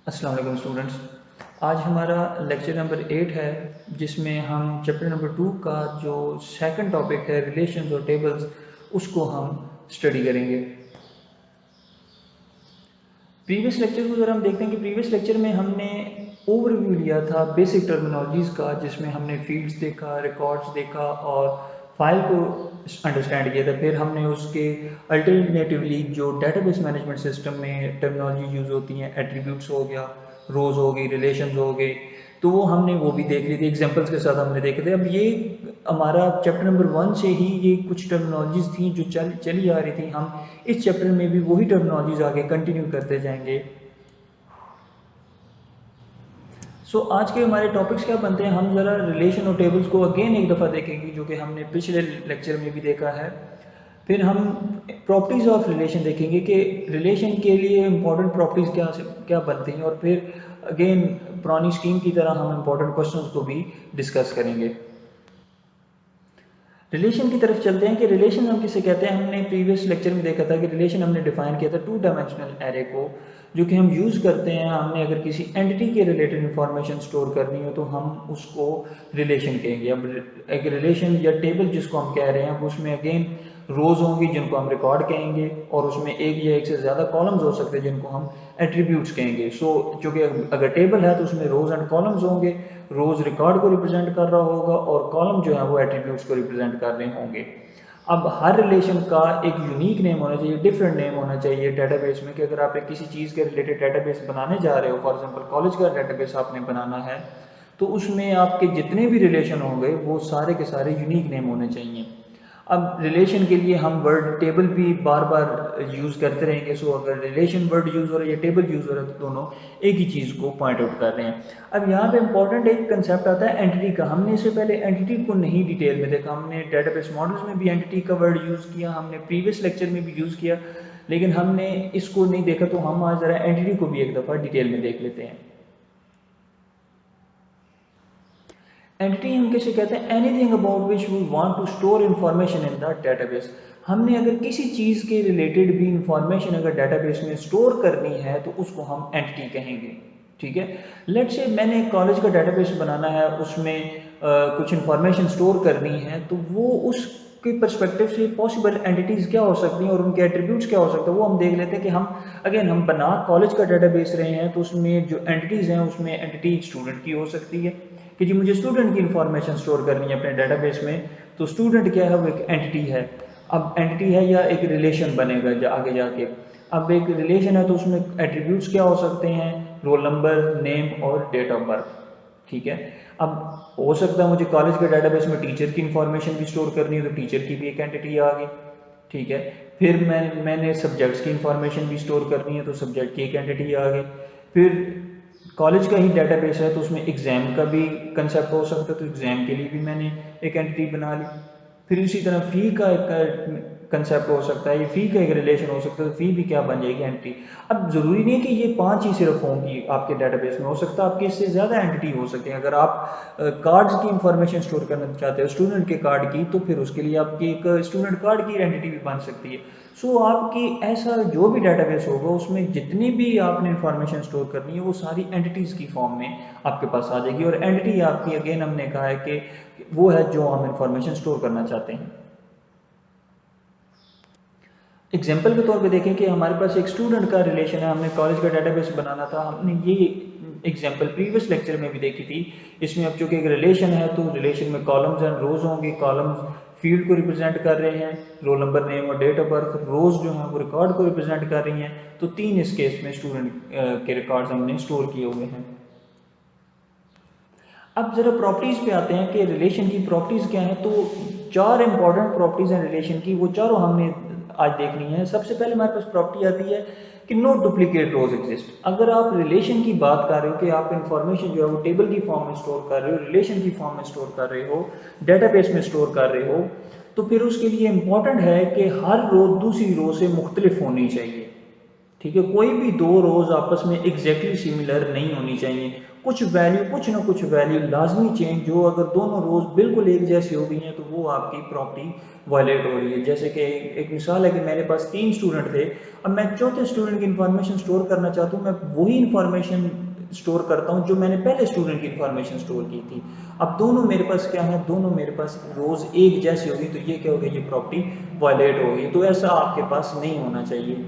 अस्सलाम वालेकुम स्टूडेंट्स। आज हमारा लेक्चर नंबर 8 है, जिसमें हम चैप्टर नंबर 2 का जो सेकंड टॉपिक है रिलेशंस और टेबल्स, उसको हम स्टडी करेंगे। प्रीवियस लेक्चर को अगर हम देखते हैं कि प्रीवियस लेक्चर में हमने ओवरव्यू लिया था बेसिक टर्मिनोलॉजीज़ का, जिसमें हमने फील्ड्स देखा, रिकॉर्ड्स देखा और फाइल को अंडरस्टैंड किया था। फिर हमने उसके अल्टरनेटिवली जो डेटाबेस मैनेजमेंट सिस्टम में टर्मिनोलॉजी यूज़ होती हैं, एट्रीब्यूट्स हो गया, रोज़ हो गई, रिलेशंस हो गए, तो वो भी देख ली थी, एग्जांपल्स के साथ हमने देखे थे। अब ये हमारा चैप्टर नंबर 1 से ही ये कुछ टर्मिनोलॉजीज़ थी जो चली आ रही थी। हम इस चैप्टर में भी वही टर्मिनोलॉजीज़ आगे कंटिन्यू करते जाएंगे। आज के हमारे टॉपिक्स क्या बनते हैं, हम ज़रा रिलेशन और टेबल्स को अगेन एक दफ़ा देखेंगे, जो कि हमने पिछले लेक्चर में भी देखा है। फिर हम प्रॉपर्टीज़ ऑफ रिलेशन देखेंगे कि रिलेशन के लिए इंपॉर्टेंट प्रॉपर्टीज़ क्या क्या बनती हैं, और फिर अगेन पुरानी स्कीम की तरह हम इंपॉर्टेंट क्वेश्चंस को भी डिस्कस करेंगे। रिलेशन की तरफ चलते हैं कि रिलेशन हम किसे कहते हैं। हमने प्रीवियस लेक्चर में देखा था कि रिलेशन हमने डिफाइन किया था टू डायमेंशनल एरे को, जो कि हम यूज़ करते हैं। हमने अगर किसी एंटिटी के रिलेटेड इंफॉर्मेशन स्टोर करनी हो तो हम उसको रिलेशन कहेंगे। अब एक रिलेशन या टेबल जिसको हम कह रहे हैं, उसमें अगेन रोज़ होंगी जिनको हम रिकॉर्ड कहेंगे, और उसमें एक या एक से ज़्यादा कॉलम्स हो सकते हैं जिनको हम एट्रीब्यूट्स कहेंगे। चूँकि अगर टेबल है तो उसमें रोज़ एंड कॉलम्स होंगे। रोज़ रिकॉर्ड को रिप्रेजेंट कर रहा होगा और कॉलम जो है वो एट्रीब्यूट्स को रिप्रेजेंट कर रहे होंगे। अब हर रिलेशन का एक यूनिक नेम होना चाहिए, डिफरेंट नेम होना चाहिए डेटाबेस में, कि अगर आप एक किसी चीज़ के रिलेटेड डेटाबेस बनाने जा रहे हो, फॉर एग्जांपल कॉलेज का डेटाबेस आपने बनाना है, तो उसमें आपके जितने भी रिलेशन होंगे वो सारे के सारे यूनिक नेम होने चाहिए। अब रिलेशन के लिए हम वर्ड टेबल भी बार बार यूज़ करते रहेंगे। अगर रिलेशन वर्ड यूज़ हो रहा है या टेबल यूज़ हो रहा है तो दोनों एक ही चीज़ को पॉइंट आउट कर रहे हैं। अब यहाँ पे इंपॉर्टेंट एक कंसेप्ट आता है एंटिटी का। हमने इससे पहले एंटिटी को नहीं डिटेल में देखा। हमने डेटाबेस मॉडल्स में भी एंटिटी का वर्ड यूज़ किया, हमने प्रीवियस लेक्चर में भी यूज़ किया, लेकिन हमने इसको नहीं देखा। तो हम आज ज़रा एंटिटी को भी एक दफ़ा डिटेल में देख लेते हैं। एंटिटी हम किसे कहते हैं? Anything about which we want to store information in the database. हमने अगर किसी चीज़ के रिलेटेड भी इंफॉर्मेशन अगर डेटाबेस में स्टोर करनी है तो उसको हम एंटिटी कहेंगे। ठीक है, लेट्स से मैंने कॉलेज का डेटाबेस बनाना है, उसमें कुछ इंफॉर्मेशन स्टोर करनी है, तो वो उसके परस्पेक्टिव से पॉसिबल एंटिटीज़ क्या हो सकती हैं और उनके एट्रीब्यूट्स क्या हो सकते हैं, वो हम देख लेते हैं। कि हम बना कॉलेज का डेटाबेस रहे हैं, तो उसमें जो एंटिटीज़ हैं उसमें एंटिटी स्टूडेंट की हो सकती है कि जी मुझे स्टूडेंट की इंफॉर्मेशन स्टोर करनी है अपने डेटाबेस में। तो स्टूडेंट क्या है, वो एक एंटिटी है। अब एंटिटी है या एक रिलेशन बनेगा आगे जाके। अब एक रिलेशन है तो उसमें एट्रीब्यूट्स क्या हो सकते हैं? रोल नंबर, नेम और डेट ऑफ बर्थ। ठीक है, अब हो सकता है मुझे कॉलेज के डेटाबेस में टीचर की इंफॉर्मेशन भी स्टोर करनी है, तो टीचर की भी एक एंटिटी आ गई। ठीक है, फिर मैंने सब्जेक्ट्स की इंफॉर्मेशन भी स्टोर करनी है, तो सब्जेक्ट की एक एंटिटी आ गई। फिर कॉलेज का ही डेटाबेस है तो उसमें एग्ज़ाम का भी कंसेप्ट हो सकता है, तो एग्ज़ाम के लिए भी मैंने एक एंटिटी बना ली। फिर इसी तरह फ़ी का एक कंसेप्ट हो सकता है, ये फ़ी का एक रिलेशन हो सकता है, तो फ़ी भी क्या बन जाएगी? एंटिटी। अब ज़रूरी नहीं है कि ये 5 ही सिर्फ होंगी आपके डेटाबेस में, हो सकता है आपके इससे ज़्यादा एंटिटी हो सकती हैं। अगर आप कार्ड्स की इंफॉर्मेशन स्टोर करना चाहते हो, स्टूडेंट के कार्ड की, तो फिर उसके लिए आपकी एक स्टूडेंट कार्ड की एंटिटी भी बन सकती है। आपकी ऐसा जो भी डेटाबेस होगा उसमें जितनी भी आपने इंफॉर्मेशन स्टोर करनी है वो सारी एंटिटीज़ की फॉर्म में आपके पास आ जाएगी। और एंटिटी आपकी अगेन हमने कहा है कि वो है जो हम इंफॉर्मेशन स्टोर करना चाहते हैं। एग्जाम्पल के तौर पे देखें कि हमारे पास एक स्टूडेंट का रिलेशन है, हमने कॉलेज का डेटाबेस बनाना था। हमने ये एग्जाम्पल प्रीवियस लेक्चर में भी देखी थी। इसमें अब चूंकि एक रिलेशन है तो रिलेशन में कॉलम्स एंड रोज होंगे। कॉलम्स फील्ड को रिप्रेजेंट कर रहे हैं, रोल नंबर, नेम और डेट ऑफ बर्थ। रोज जो है वो रिकॉर्ड को रिप्रेजेंट कर रही हैं। तो 3 इस केस में स्टूडेंट के रिकॉर्ड्स हमने स्टोर किए हुए हैं। अब जरा प्रॉपर्टीज पे आते हैं कि रिलेशन की प्रॉपर्टीज क्या है। तो 4 इंपॉर्टेंट प्रॉपर्टीज हैं रिलेशन की, वो चारों हमने आज देखनी है। सबसे पहले हमारे पास प्रॉपर्टी आती है कि नो डुप्लीकेट रोज एग्जिस्ट। अगर आप रिलेशन की बात कर रहे हो कि आप इंफॉर्मेशन जो है वो टेबल की फॉर्म में स्टोर कर रहे हो, रिलेशन की फॉर्म में स्टोर कर रहे हो, डेटाबेस में स्टोर कर रहे हो, तो फिर उसके लिए इंपॉर्टेंट है कि हर रो दूसरी रो से मुख्तलिफ होनी चाहिए। ठीक है, कोई भी दो रोज आपस में एग्जैक्टली सिमिलर नहीं होनी चाहिए, कुछ वैल्यू, कुछ ना कुछ वैल्यू लाजमी चेंज, जो अगर दोनों रोज बिल्कुल एक जैसी हो गई हैं तो वो आपकी प्रॉपर्टी वायलेट हो रही है। जैसे कि एक मिसाल है कि मेरे पास 3 स्टूडेंट थे, अब मैं चौथे स्टूडेंट की इंफॉर्मेशन स्टोर करना चाहता हूँ, मैं वही इंफॉर्मेशन स्टोर करता हूँ जो मैंने पहले स्टूडेंट की इंफॉर्मेशन स्टोर की थी। अब दोनों मेरे पास क्या है, दोनों मेरे पास रोज एक जैसी होगी, तो ये क्या हो गया, ये प्रॉपर्टी वायलेट होगी। तो ऐसा आपके पास नहीं होना चाहिए।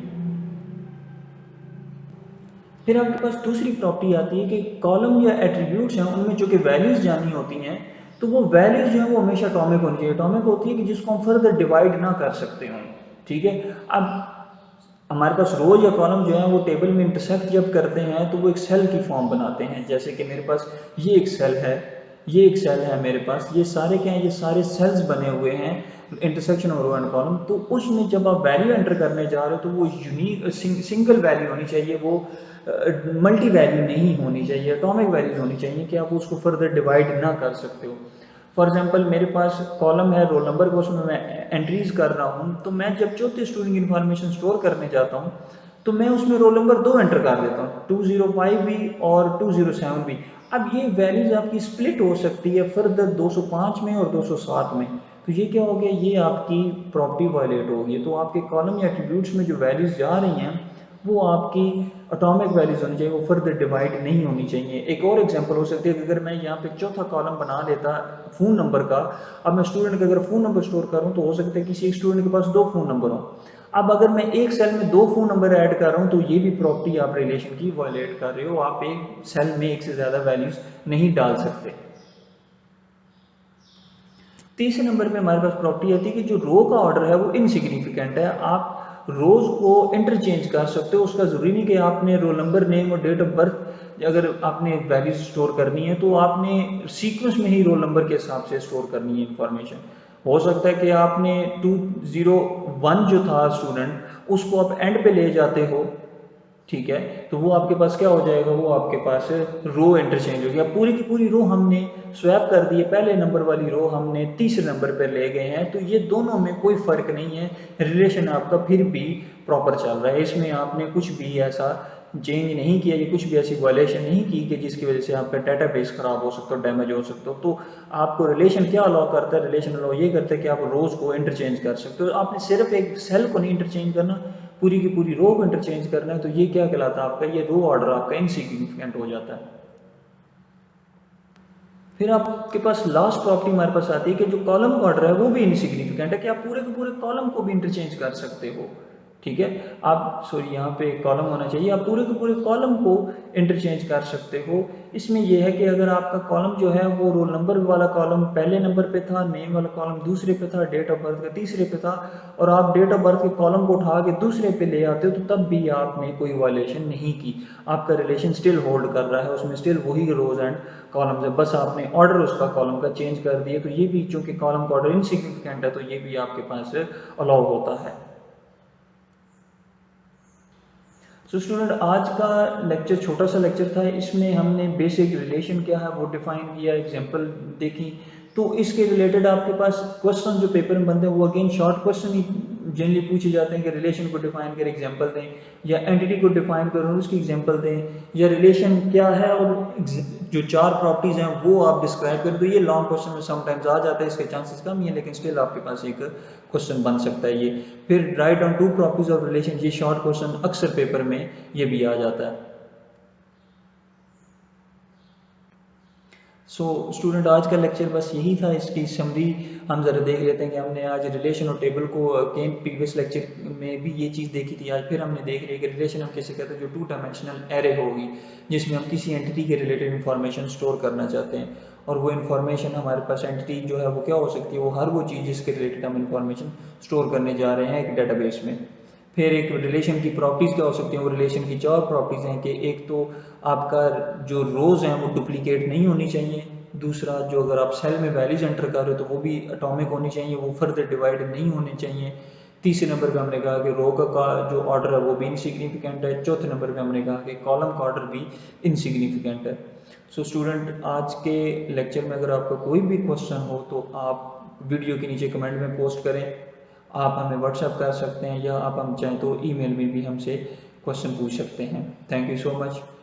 फिर आपके पास दूसरी प्रॉपर्टी आती है कि कॉलम या एट्रीब्यूट्स हैं, उनमें जो कि वैल्यूज जानी होती हैं, तो वो वैल्यूज जो है वो हमेशा अटोमिक होनी चाहिए। अटोमिक होती है कि जिसको हम फर्दर डिवाइड ना कर सकते हों। ठीक है, अब हमारे पास रोज या कॉलम जो है वो टेबल में इंटरसेक्ट जब करते हैं तो वो एक सेल की फॉर्म बनाते हैं। जैसे कि मेरे पास ये एक सेल है, ये एक सेल है मेरे पास, ये सारे क्या हैं, ये सारे सेल्स बने हुए हैं इंटरसेक्शन और रो एंड कॉलम। तो उसमें जब आप वैल्यू एंटर करने जा रहे हो तो वो यूनिक सिंगल वैल्यू होनी चाहिए, वो मल्टी वैल्यू नहीं होनी चाहिए, एटॉमिक वैल्यूज होनी चाहिए कि आप उसको फर्दर डिवाइड ना कर सकते हो। फॉर एग्जाम्पल मेरे पास कॉलम है रोल नंबर को, उसमें मैं एंट्रीज कर रहा हूँ, तो मैं जब चौथे स्टूडेंट की इन्फॉर्मेशन स्टोर करने जाता हूँ तो मैं उसमें रोल नंबर 2 एंटर कर देता हूँ, 205 भी और 207 भी। अब ये वैल्यूज आपकी स्प्लिट हो सकती है फर्दर 205 में और 207 में, तो ये क्या हो गया, ये आपकी प्रॉपर्टी वायलेट हो गई। तो आपके कॉलम या एट्रीब्यूट्स में जो वैल्यूज जा रही हैं वो आपकी एटॉमिक वैल्यूज होनी चाहिए, वो फर्दर डिवाइड नहीं होनी चाहिए। एक और एग्जांपल हो सकती है कि अगर मैं यहाँ पे चौथा कॉलम बना लेता फ़ोन नंबर का, अब मैं स्टूडेंट का अगर फ़ोन नंबर स्टोर करूँ तो हो सकता है किसी एक स्टूडेंट के पास 2 फ़ोन नंबर हो। अब अगर मैं एक सेल में 2 फ़ोन नंबर ऐड कर रहा हूँ तो ये भी प्रॉपर्टी आप रिलेशन की वायलेट कर रहे हो, आप एक सेल में एक से ज़्यादा वैल्यूज नहीं डाल सकते। तीसरे नंबर पे हमारे पास प्रॉपर्टी आती है कि जो रो का ऑर्डर है वो इनसिग्निफिकेंट है। आप रोज को इंटरचेंज कर सकते हो, उसका जरूरी नहीं कि आपने रोल नंबर, नेम और डेट ऑफ बर्थ अगर आपने वैल्यूज स्टोर करनी है तो आपने सीक्वेंस में ही रोल नंबर के हिसाब से स्टोर करनी है इंफॉर्मेशन। हो सकता है कि आपने 201 जो था स्टूडेंट उसको आप एंड पे ले जाते हो, ठीक है, तो वो आपके पास क्या हो जाएगा, वो आपके पास रो इंटरचेंज हो गया, पूरी की पूरी रो हमने स्वैप कर दी है, पहले नंबर वाली रो हमने तीसरे नंबर पर ले गए हैं, तो ये दोनों में कोई फर्क नहीं है, रिलेशन आपका फिर भी प्रॉपर चल रहा है। इसमें आपने कुछ भी ऐसा चेंज नहीं किया, ये कुछ भी ऐसी वायलेशन नहीं की कि जिसकी वजह से आपका डेटाबेस खराब हो सकता हो, डैमेज हो सकता हो। तो आपको रिलेशन क्या अलाउ करता है, रिलेशन अलाउ ये करता है कि आप रोज को इंटरचेंज कर सकते हो। आपने सिर्फ एक सेल को नहीं इंटरचेंज करना, पूरी की पूरी रो को इंटरचेंज करना है, तो ये क्या कहलाता है आपका, ये रो ऑर्डर आपका इनसिग्निफिकेंट हो जाता है। फिर आपके पास लास्ट प्रॉपर्टी हमारे पास आती है कि जो कॉलम का ऑर्डर है वो भी इनसिग्निफिकेंट है, कि आप पूरे के पूरे कॉलम को भी इंटरचेंज कर सकते हो। ठीक है, आप सॉरी यहाँ पे कॉलम होना चाहिए, आप पूरे के पूरे कॉलम को इंटरचेंज कर सकते हो। इसमें यह है कि अगर आपका कॉलम जो है वो रोल नंबर वाला कॉलम पहले नंबर पे था, नेम वाला कॉलम दूसरे पे था, डेट ऑफ बर्थ का तीसरे पे था, और आप डेट ऑफ बर्थ के कॉलम को उठा के दूसरे पे ले आते हो तो तब भी आपने कोई वायलेशन नहीं की, आपका रिलेशन स्टिल होल्ड कर रहा है, उसमें स्टिल वही रोज एंड कॉलम है, बस आपने ऑर्डर उसका कॉलम का चेंज कर दिया। तो ये भी चूंकि कॉलम का ऑर्डर इनसिग्निफिकेंट है तो ये भी आपके पास अलाउ होता है। सो स्टूडेंट, आज का लेक्चर छोटा सा लेक्चर था, इसमें हमने बेसिक रिलेशन क्या है वो डिफाइन किया, एग्जांपल देखी। तो इसके रिलेटेड आपके पास क्वेश्चन जो पेपर में बनते हैं वो अगेन शॉर्ट क्वेश्चन ही जनरली पूछे जाते हैं कि रिलेशन को डिफाइन कर एग्जांपल दें, या एंटिटी को डिफाइन करो उसकी एग्जांपल दें, या रिलेशन क्या है और जो 4 प्रॉपर्टीज हैं वो आप डिस्क्राइब करें। तो ये लॉन्ग क्वेश्चन में समटाइम्स आ जाता है, इसके चांसेस कम ही है, लेकिन स्टिल आपके पास एक क्वेश्चन बन सकता है ये। फिर right on 2 properties of relation, ये शॉर्ट क्वेश्चन अक्सर पेपर में ये भी आ जाता है। सो स्टूडेंट, आज का लेक्चर बस यही था, इसकी समरी हम ज़रा देख लेते हैं कि हमने आज रिलेशन और टेबल को केन प्रीवियस लेक्चर में भी ये चीज़ देखी थी, आज फिर हमने देख रही है कि रिलेशन हम कैसे कहते हैं, जो 2 डायमेंशनल एरे होगी जिसमें हम किसी एंटिटी के रिलेटेड इन्फॉर्मेशन स्टोर करना चाहते हैं, और वो इन्फॉर्मेशन हमारे पास एंटिटी जो है वो क्या हो सकती है, वो हर वो चीज़ जिसके रिलेटेड हम इन्फॉर्मेशन स्टोर करने जा रहे हैं एक डेटाबेस में। फिर एक रिलेशन की प्रॉपर्टीज़ क्या हो सकती हैं, वो रिलेशन की 4 प्रॉपर्टीज़ हैं कि एक तो आपका जो रोज़ हैं वो डुप्लीकेट नहीं होनी चाहिए, दूसरा जो अगर आप सेल में वैल्यूज एंटर कर रहे हो तो वो भी एटॉमिक होनी चाहिए, वो फर्दर डिवाइड नहीं होने चाहिए। तीसरे नंबर पे हमने कहा कि रो का जो ऑर्डर है वो भी इनसिग्निफिकेंट है। चौथे नंबर पे हमने कहा कि कॉलम का ऑर्डर भी इनसिग्निफिकेंट है। सो स्टूडेंट, आज के लेक्चर में अगर आपका कोई भी क्वेश्चन हो तो आप वीडियो के नीचे कमेंट में पोस्ट करें, आप हमें व्हाट्सएप कर सकते हैं, या आप हम चाहें तो ईमेल में भी हमसे क्वेश्चन पूछ सकते हैं। Thank you so much.